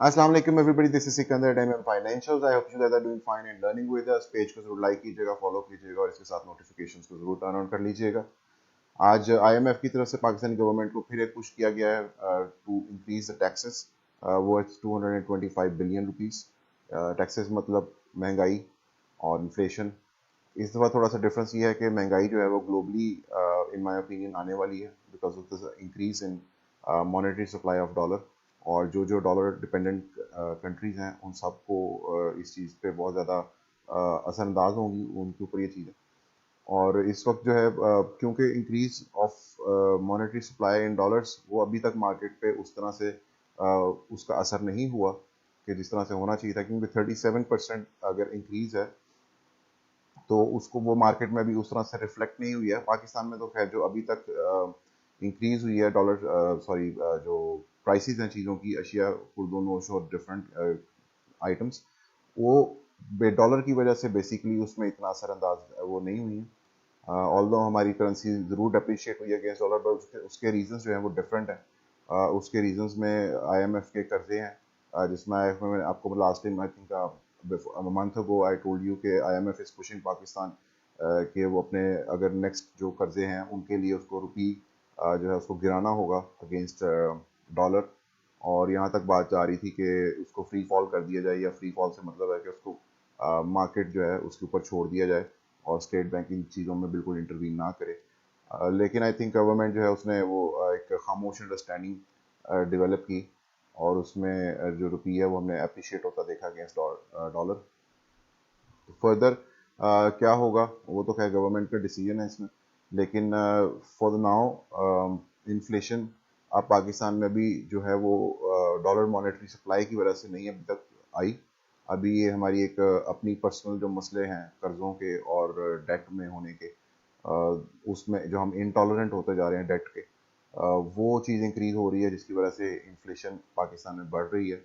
Assalamu alaikum everybody, this is Sikandar at MM Financials. I hope you guys are doing fine and learning with us. Page को जरूर like कीजिएगा, follow कीजिएगा और इसके साथ notifications को जरूर टर्न ऑन कर लीजिएगा। आज आईएमएफ की तरफ से पाकिस्तानी गवर्नमेंट को फिर एक पुश किया गया है to increase the taxes worth 225 billion rupees. Taxes मतलब महंगाई और इन्फ्लेशन। इस दफ़ा थोड़ा सा डिफरेंस ये है कि महंगाई जो है वो ग्लोबली इन माय ओपिनियन आने वाली है because of the increase in monetary supply of dollar. और जो जो डॉलर डिपेंडेंट कंट्रीज हैं उन सबको इस चीज़ पे बहुत ज़्यादा असरअंदाज होंगी उनके ऊपर ये चीज़ें। और इस वक्त जो है क्योंकि increase of monetary supply in dollars वो अभी तक मार्केट पे उस तरह से उसका असर नहीं हुआ कि जिस तरह से होना चाहिए था, क्योंकि 37% अगर इंक्रीज है तो उसको वो मार्केट में भी उस तरह से रिफ्लेक्ट नहीं हुई है। पाकिस्तान में तो खैर जो अभी तक इंक्रीज हुई है डॉलर सॉरी जो प्राइसेस हैं चीज़ों की, अशिया खुर्दो नोश और डिफरेंट आइटम्स, वो डॉलर की वजह से बेसिकली उसमें इतना असरअंदाज वो नहीं हुई है। ऑल्दो हमारी करेंसी ज़रूर डेप्रिशिएट हुई है अगेंस्ट डॉलर, बट उसके रीजंस जो हैं वो डिफरेंट हैं। उसके रीजंस में आईएमएफ के कर्जे हैं, जिसमें आईएमएफ में आपको last time I think month ago I told you कि आईएमएफ इज पुशिंग पाकिस्तान कि वो अपने अगर नेक्स्ट जो कर्जे हैं उनके लिए उसको रुपी जो है उसको गिराना होगा अगेंस्ट डॉलर। और यहाँ तक बात जा रही थी कि उसको फ्री फॉल कर दिया जाए, या फ्री फॉल से मतलब है कि उसको मार्केट जो है उसके ऊपर छोड़ दिया जाए और स्टेट बैंक इन चीज़ों में बिल्कुल इंटरवीन ना करे। लेकिन आई थिंक गवर्नमेंट जो है उसने वो एक खामोश अंडरस्टैंडिंग डेवलप की और उसमें जो रुपी है वो हमने अप्रिशिएट होता देखा अगेंस्ट डॉलर। फर्दर क्या होगा वो तो खैर गवर्नमेंट का डिसीजन है इसमें, लेकिन फॉर द नाउ इन्फ्लेशन अब पाकिस्तान में भी जो है वो डॉलर मॉनेटरी सप्लाई की वजह से नहीं अभी तक आई। अभी ये हमारी एक अपनी पर्सनल जो मसले हैं कर्ज़ों के और डेट में होने के, उसमें जो हम इनटॉलरेंट होते जा रहे हैं डेट के, वो चीज़ इंक्रीज हो रही है जिसकी वजह से इन्फ्लेशन पाकिस्तान में बढ़ रही है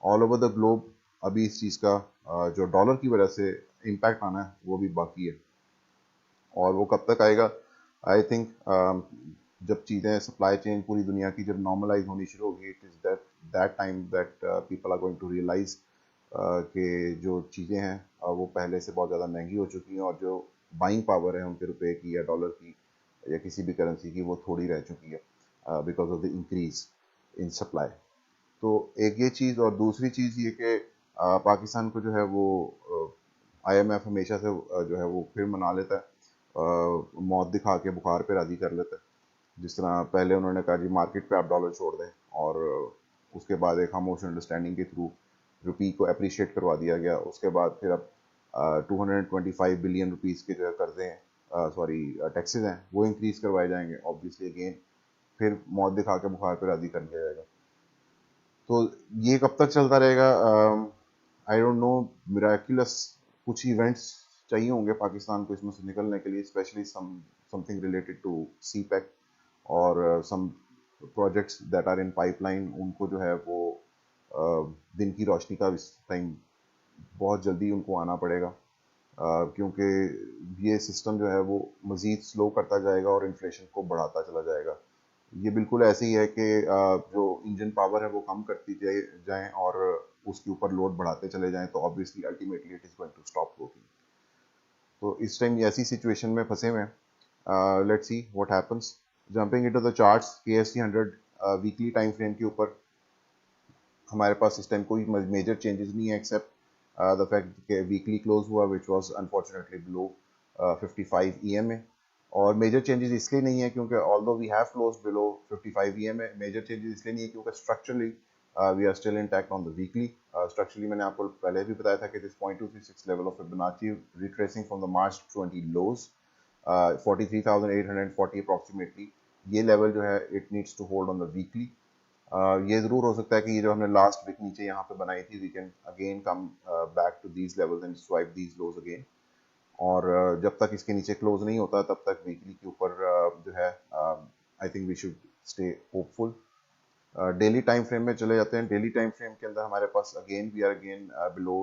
ऑल ओवर द ग्लोब। अभी इस चीज़ का जो डॉलर की वजह से इम्पैक्ट आना है वो भी बाकी है, और वो कब तक आएगा? आई थिंक जब चीज़ें सप्लाई चेन पूरी दुनिया की जब नॉर्मलाइज होनी शुरू होगी, it is that that time that people are going to realize कि जो चीज़ें हैं वो पहले से बहुत ज़्यादा महंगी हो चुकी हैं, और जो बाइंग पावर है उनके रुपए की या डॉलर की या किसी भी करेंसी की वो थोड़ी रह चुकी है because of the increase in supply. तो एक ये चीज़, और दूसरी चीज़ ये कि पाकिस्तान को जो है वो आईएमएफ हमेशा से जो है वो फिर मना लेता है, मौत दिखा के बुखार पे राज़ी कर लेता है। जिस तरह पहले उन्होंने कहा जी मार्केट पे आप डॉलर छोड़ दें, और उसके बाद एक खामोश अंडरस्टैंडिंग के थ्रू रुपी को अप्रिशिएट करवा दिया गया। उसके बाद फिर अब 225 बिलियन रुपीज़ के जो है कर्जे हैं सॉरी टैक्सेस हैं वो इंक्रीज़ करवाए जाएंगे। ऑब्वियसली अगेन फिर मौत दिखा के बुखार पे राज़ी कर लिया जाएगा। तो ये कब तक चलता रहेगा? I don't know. मिराकुलस कुछ इवेंट्स चाहिए होंगे पाकिस्तान को इसमें से निकलने के लिए, specially something related to CPEC और some projects that are in pipeline. उनको जो है वो दिन की रोशनी का इस टाइम बहुत जल्दी उनको आना पड़ेगा, क्योंकि ये सिस्टम जो है वो मज़ीद स्लो करता जाएगा और इन्फ्लेशन को बढ़ाता चला जाएगा। ये बिल्कुल ऐसे ही है कि जो इंजन पावर है वो कम करती जाएं और उसके ऊपर लोड बढ़ाते चले जाएं, तो obviously ultimately it is going to stop working. तो इस टाइम ऐसी सिचुएशन में फंसे हुए हैं। Let's see what happens. Jumping into the charts, KSC 100 weekly time frame के ऊपर हमारे पास इस टाइम कोई मेजर चेंजेस नहीं है, एक्सेप्ट द फैक्ट कि वीकली क्लोज हुआ which was unfortunately below 55 EMA। और मेजर चेंजेस इसलिए नहीं है क्योंकि although we have close below 55 EMA, major changes इसलिए नहीं है क्योंकि structurally we are still intact on the weekly. Structurally मैंने आपको पहले भी बताया था कि this 0.236 level of Fibonacci retracing from the March 20 lows 43,840 approximately, ये लेवल जो है it needs to hold on the weekly. ये ज़रूर हो सकता है कि ये जो हमने लास्ट वीक नीचे यहाँ पे बनाई थी, we can again come back to these levels and swipe these lows again. और जब तक इसके नीचे क्लोज नहीं होता तब तक वीकली के ऊपर जो है I think we should stay hopeful. Daily time frame में चले जाते हैं। डेली टाइम फ्रेम के अंदर हमारे पास again we are again below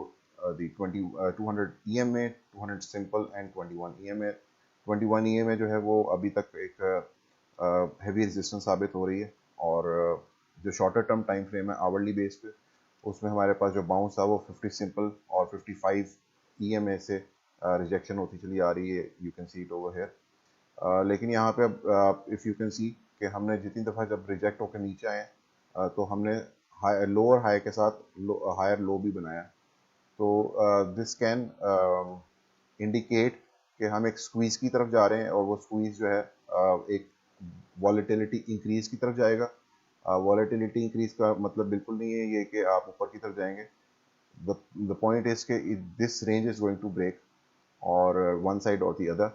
the 200 EMA, 200 simple and 21 EMA। 21 EMA जो है वो अभी तक एक हैवी रेजिस्टेंस साबित हो रही है, और जो शॉर्टर टर्म टाइम फ्रेम है आवरली बेस पे उसमें हमारे पास जो बाउंस था वो 50 सिंपल और 55 EMA से रिजेक्शन होती चली आ रही है, you can see it over hair. लेकिन यहाँ पे अब इफ़ यू कैन सी कि हमने जितनी दफ़ा जब रिजेक्ट होकर नीचे आए तो हमने हाई लो और हाई के साथ हायर लो भी बनाया। तो दिस कैन इंडिकेट कि हम एक स्क्वीज़ की तरफ जा रहे हैं और वो स्क्वीज़ जो है एक वॉलेटिलिटी इंक्रीज़ की तरफ जाएगा। वॉलेटिलिटी इंक्रीज़ का मतलब बिल्कुल नहीं है ये कि आप ऊपर की तरफ जाएंगे। द पॉइंट इज़ कि this range is going to break और वन साइड और दी अदर।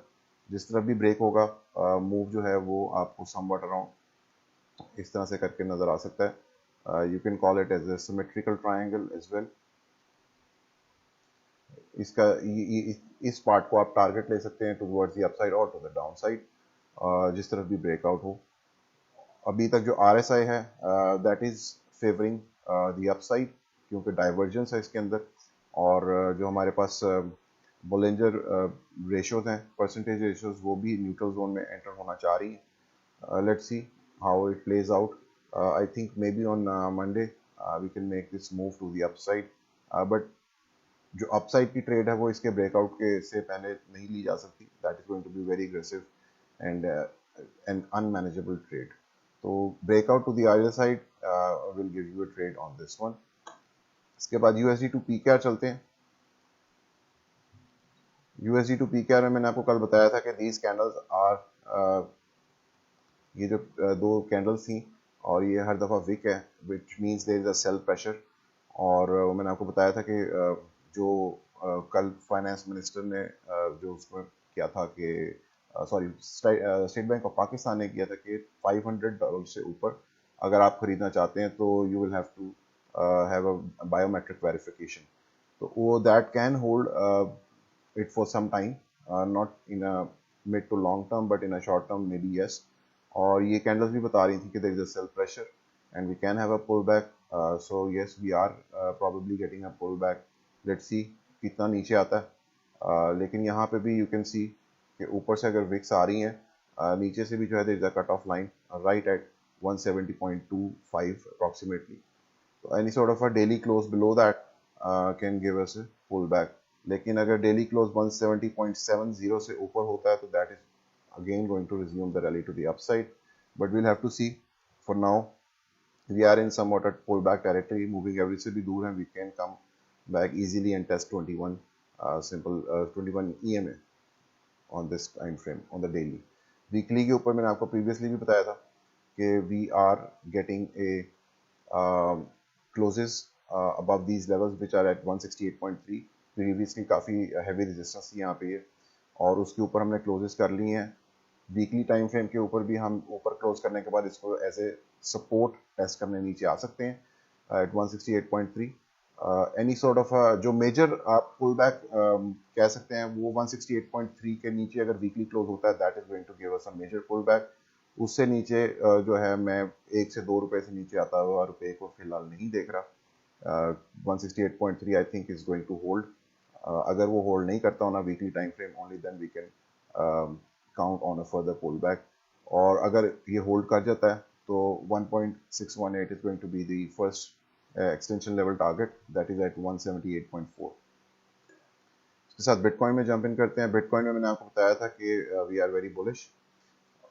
जिस तरफ भी ब्रेक होगा मूव जो है वो आपको समवट अराउंड इस तरह से करके नज़र आ सकता है। You can call it as a symmetrical triangle as well. इसका इस पार्ट को आप टारगेट ले सकते हैं टुवर्ड्स द अपसाइड और टू द डाउन साइड, जिस तरफ भी ब्रेकआउट हो। अभी तक जो RSI है that is favouring the upside क्योंकि डाइवर्जेंस है इसके अंदर। और जो हमारे पास बोलिंजर रेशियोज हैं, परसेंटेज रेशियोज, वो भी न्यूट्रल जोन में एंटर होना चाह रही हैं। Let's see how it plays out. I think may be on Monday we can make this move to the upside, but जो अपसाइड की ट्रेड है वो इसके ब्रेकआउट के से पहले नहीं ली जा सकती। That is going to be very aggressive and an unmanageable trade. तो breakout to the other side will give you a trade on this one. इसके बाद USD टू PKR चलते हैं। USD टू PKR में मैंने आपको कल बताया था कि दीज कैंडल्स आर ये जो दो कैंडल्स थी और ये हर दफ़ा विक है, which means there is a sell pressure. और मैंने आपको बताया था कि जो कल फाइनेंस मिनिस्टर ने जो उसमें किया था कि sorry state bank of Pakistan ने किया था कि $500 से ऊपर अगर आप खरीदना चाहते हैं तो you will have to have a biometric verification. तो वो that can hold it for some time, not in a mid to long term but in a short term maybe yes। और ये कैंडल्स भी बता रही थी कि there is a sell pressure and we can have a pullback, so yes we are probably getting a pullback। let's see कितना नीचे आता है। लेकिन यहाँ पे भी you can see कि ऊपर से अगर विक्स आ रही हैं, नीचे से भी जो है there is a cut off line right at 170.25 approximately। तो any sort of a daily close below that can give us a pullback। लेकिन अगर डेली क्लोज 170.70 से ऊपर होता है तो that is again going to resume the rally to the upside, but we'll have to see. For now we are in somewhat at pull back territory, moving average से भी दूर है। We can come back easily and test 21 simple 21 EMA on this time frame on the daily. Weekly के ऊपर मैंने आपको previously भी बताया था कि we are getting a closes above these levels which are at 168.3। Previously काफ़ी हैवी रेजिस्टेंस थी यहाँ पे ये, और उसके ऊपर हमने क्लोजेस कर ली हैं। वीकली टाइम फ्रेम के ऊपर भी हम ऊपर क्लोज करने के बाद इसको एज ए सपोर्ट टेस्ट करने नीचे आ सकते हैं एट 168.3। एनी सॉर्ट ऑफ जो मेजर आप पुल बैक कह सकते हैं वो 168.3 के नीचे अगर वीकली क्लोज होता है that is going to give us a major pull back. उससे नीचे जो है मैं 1 से 2 रुपए से नीचे आता हुआ रुपए को फिलहाल नहीं देख रहा। 168.3 I think is going to hold. अगर वो होल्ड नहीं करता होना weekly time frame only then we can count on a further pull back. और अगर ये होल्ड कर जाता है तो 1.618 is going to be the first extension level target that is at 178.4। इसके साथ बिटकॉइन में जंप इन करते हैं। बिटकॉइन में मैंने आपको बताया था कि वी आर वेरी बुलिश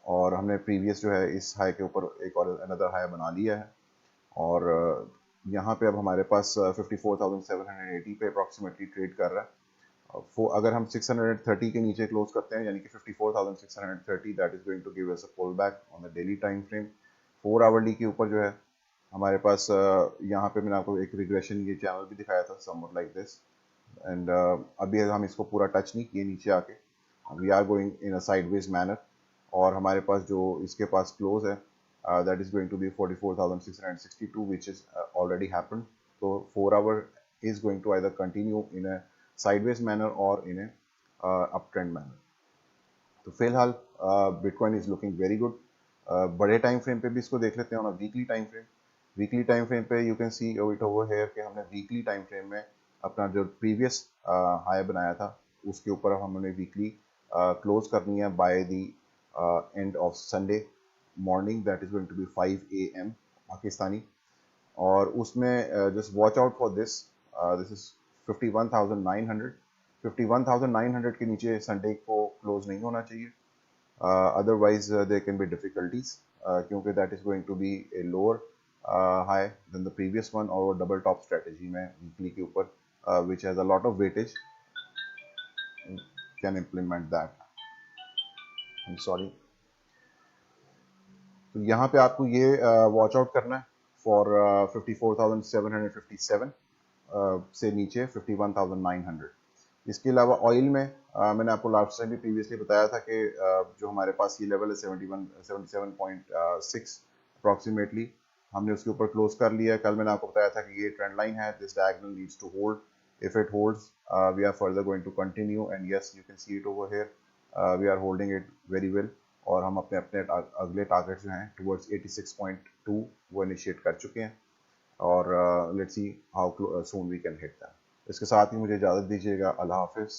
और हमने प्रीवियस जो है इस हाई के ऊपर एक और अनदर हाई बना लिया है। और यहाँ पे अब हमारे पास 54,780 पे अप्रॉक्सीमेटली ट्रेड कर रहा है। अगर हम 630 के नीचे क्लोज करते हैं यानी कि 54,630, that is going to give us a pull back on the daily time frame. 4 hourly के ऊपर जो है हमारे पास यहाँ पे मैंने आपको एक रिग्रेशन ये चैनल भी दिखाया था समवट लाइक दिस। एंड अभी हम इसको पूरा टच नहीं किए नीचे आके, we are going in a sideways manner. और हमारे पास जो इसके पास क्लोज है that is going to be 44,662 which is already happened। so 4 hour is going to either continue in a sideways manner or in a uptrend manner। तो फिलहाल bitcoin is looking very good. बड़े time frame पे भी इसको देख लेते हैं on weekly time frame. Weekly time frame पे you can see it over here कि हमने वीकली टाइम फ्रेम में अपना जो प्रीवियस हाई बनाया था उसके ऊपर हमने वीकली क्लोज करनी है by the end of Sunday morning, that is going to be 5 AM Pakistani. और उसमें just watch out for this this is 51,900 51,900 के नीचे संडे को क्लोज नहीं होना चाहिए, otherwise there can be difficulties क्योंकि that is going to be a lower high than the previous one, और वो डबल टॉप स्ट्रेटजी में वीकली के ऊपर which has a lot of weightage can implement that. I am sorry. तो यहाँ पे आपको ये वॉच आउट करना है फॉर 54,757 से नीचे 51,900। इसके अलावा ऑयल में मैंने आपको लास्ट टाइम भी प्रीवियसली बताया था कि जो हमारे पास ये लेवल है 77.6 अप्रॉक्सीमेटली, हमने उसके ऊपर क्लोज कर लिया है। कल मैंने आपको बताया था कि ये ट्रेंड लाइन है, this diagonal needs to hold. If it holds we are further going to continue and yes you can see it over here, we are holding it very well. और हम अपने अपने अगले टारगेट जो हैं towards 86.2 वो initiate कर चुके हैं, और let's see how soon we can hit that. इसके साथ ही मुझे इजाज़त दीजिएगा। अल्लाह हाफिज़।